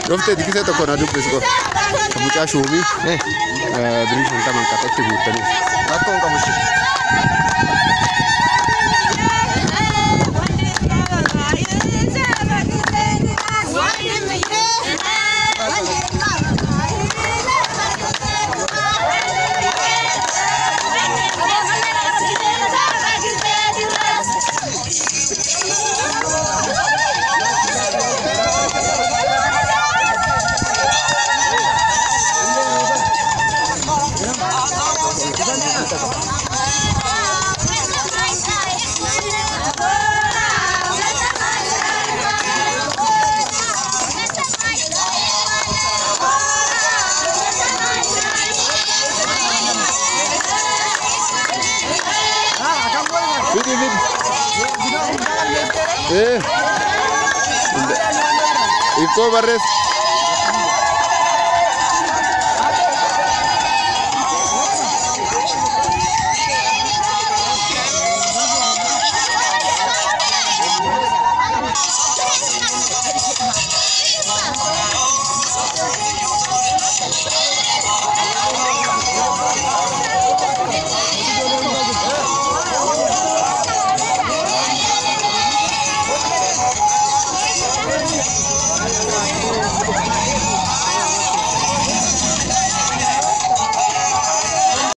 Dofte di chissà tocco na dubbesco. Mucha shumi. Brisce sta mancata ti buttani. Ma con camushi. Iko Barres